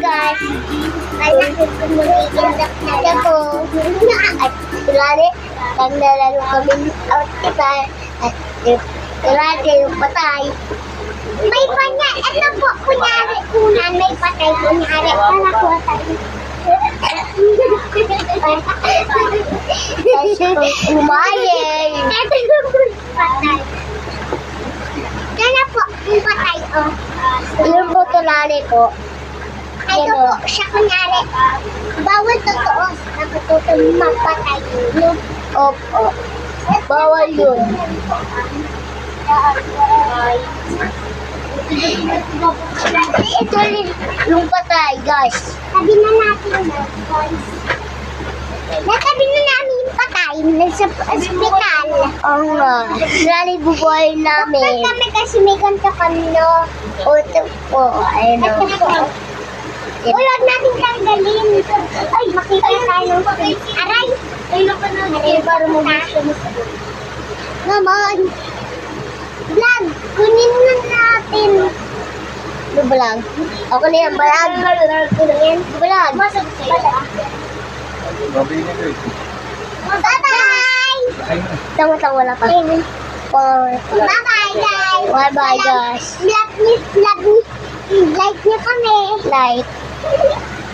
guys. Malaki kumuligin na po. At tulari, naglalaro kami outside. At tulari yung patay. May panya, ito po, kunyari, kunan, may patay, kunyari, para po tayo. Umayay. Ito yung patay. Yan po, yung patay, oh. Yung po tulari po. Ito po, siya kunyari. Bawal totoo. Nakatutong magpatay yun. Opo. Bawal yun. Ito rin yung patay, guys. Sabi na natin na, guys. Nasabi na namin yung patay sa ospital. Oo nga. Lali bubuhay namin. Bakit kami kasi may ganito kami, no? O, ito po. Ayun, no? Ito po. Huwag natin tanggalin. Ay, makita tayo ng aray. Ay, napanood. Aray, para mo gusto mo sa naman. Vlog, kunin na natin. Ano vlog? Ako na yan, vlog. Kunin. Vlog. Bye-bye! Tama-tama wala pa. Bye-bye, guys. Bye-bye, guys. Like niyo kami. Like.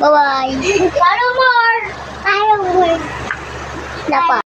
Bye-bye. Follow more. Follow more. Napa.